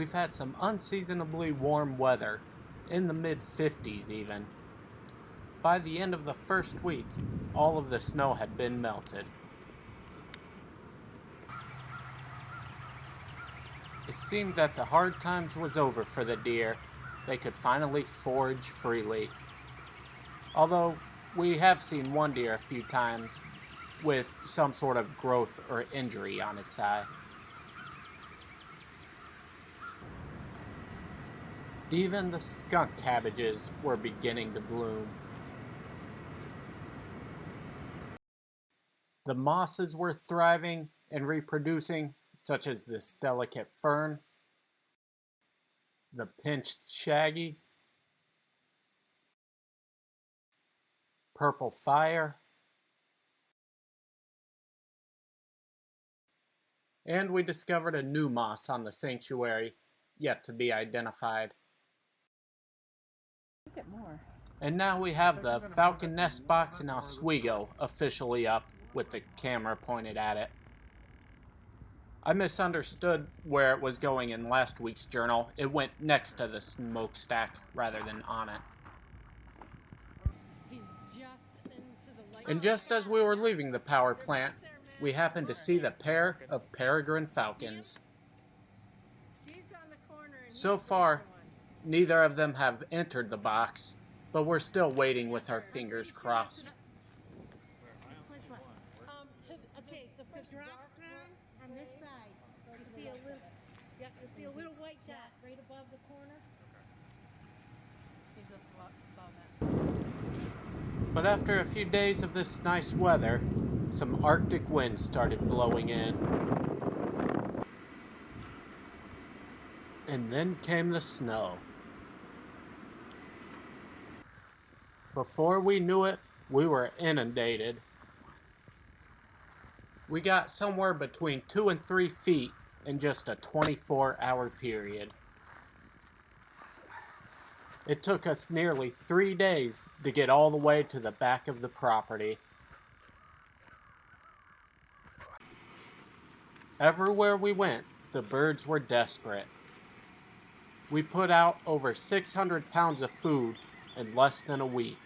we've had some unseasonably warm weather, in the mid-50s even. By the end of the first week, all of the snow had been melted. It seemed that the hard times was over for the deer. They could finally forage freely. Although, we have seen one deer a few times with some sort of growth or injury on its eye. Even the skunk cabbages were beginning to bloom. The mosses were thriving and reproducing, such as this delicate fern, the pinched shaggy, purple fire, and we discovered a new moss on the sanctuary, yet to be identified. More. And now we have the falcon nest box in Oswego officially up with the camera pointed at it. I misunderstood where it was going in last week's journal. It went next to the smokestack rather than on it. And just as we were leaving the power plant, we happened to see the pair of peregrine falcons. So far, neither of them have entered the box, but we're still waiting with our fingers crossed. Okay, the drop down on this side. You see a little white dot right above the corner. He's above that. But after a few days of this nice weather, some Arctic winds started blowing in. And then came the snow. Before we knew it, we were inundated. We got somewhere between 2 and 3 feet in just a 24-hour period. It took us nearly 3 days to get all the way to the back of the property. Everywhere we went, the birds were desperate. We put out over 600 pounds of food in less than a week.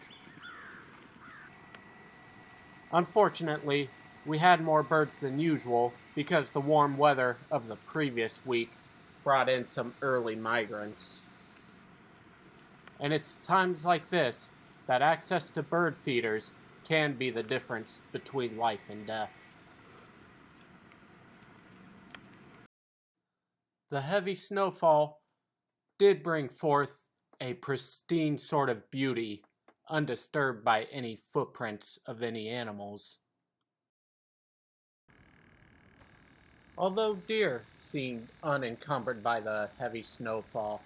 Unfortunately, we had more birds than usual because the warm weather of the previous week brought in some early migrants. And it's times like this that access to bird feeders can be the difference between life and death. The heavy snowfall did bring forth a pristine sort of beauty, undisturbed by any footprints of any animals. Although deer seemed unencumbered by the heavy snowfall,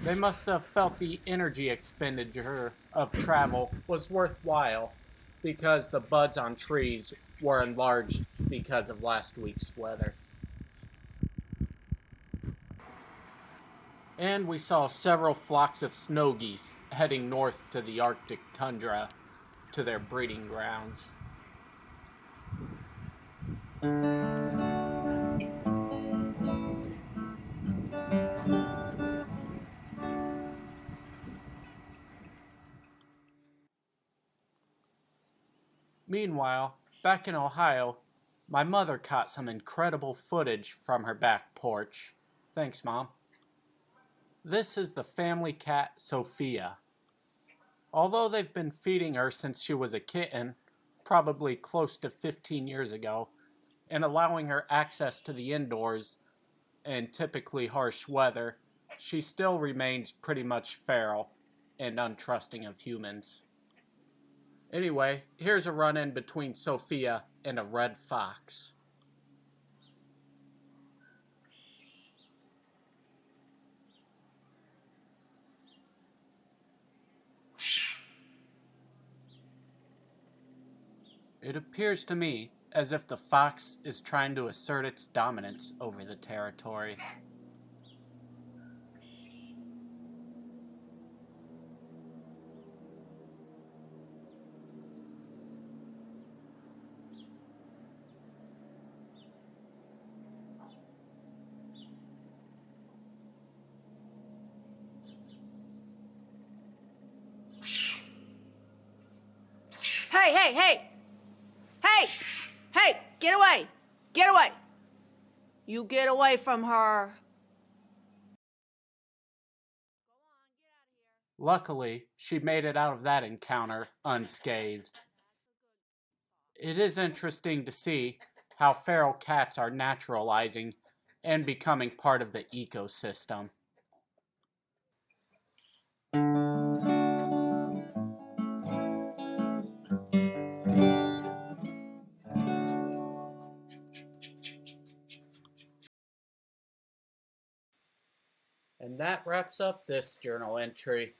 they must have felt the energy expenditure of travel was worthwhile because the buds on trees were enlarged because of last week's weather. And we saw several flocks of snow geese heading north to the Arctic tundra to their breeding grounds. Meanwhile, back in Ohio, my mother caught some incredible footage from her back porch. Thanks, Mom. This is the family cat, Sophia. Although they've been feeding her since she was a kitten, probably close to 15 years ago, and allowing her access to the indoors in typically harsh weather, she still remains pretty much feral and untrusting of humans. Anyway, here's a run-in between Sophia and a red fox. It appears to me as if the fox is trying to assert its dominance over the territory. Hey, hey, hey! Hey! Hey! Get away! Get away! You get away from her. Luckily, she made it out of that encounter unscathed. It is interesting to see how feral cats are naturalizing and becoming part of the ecosystem. And that wraps up this journal entry.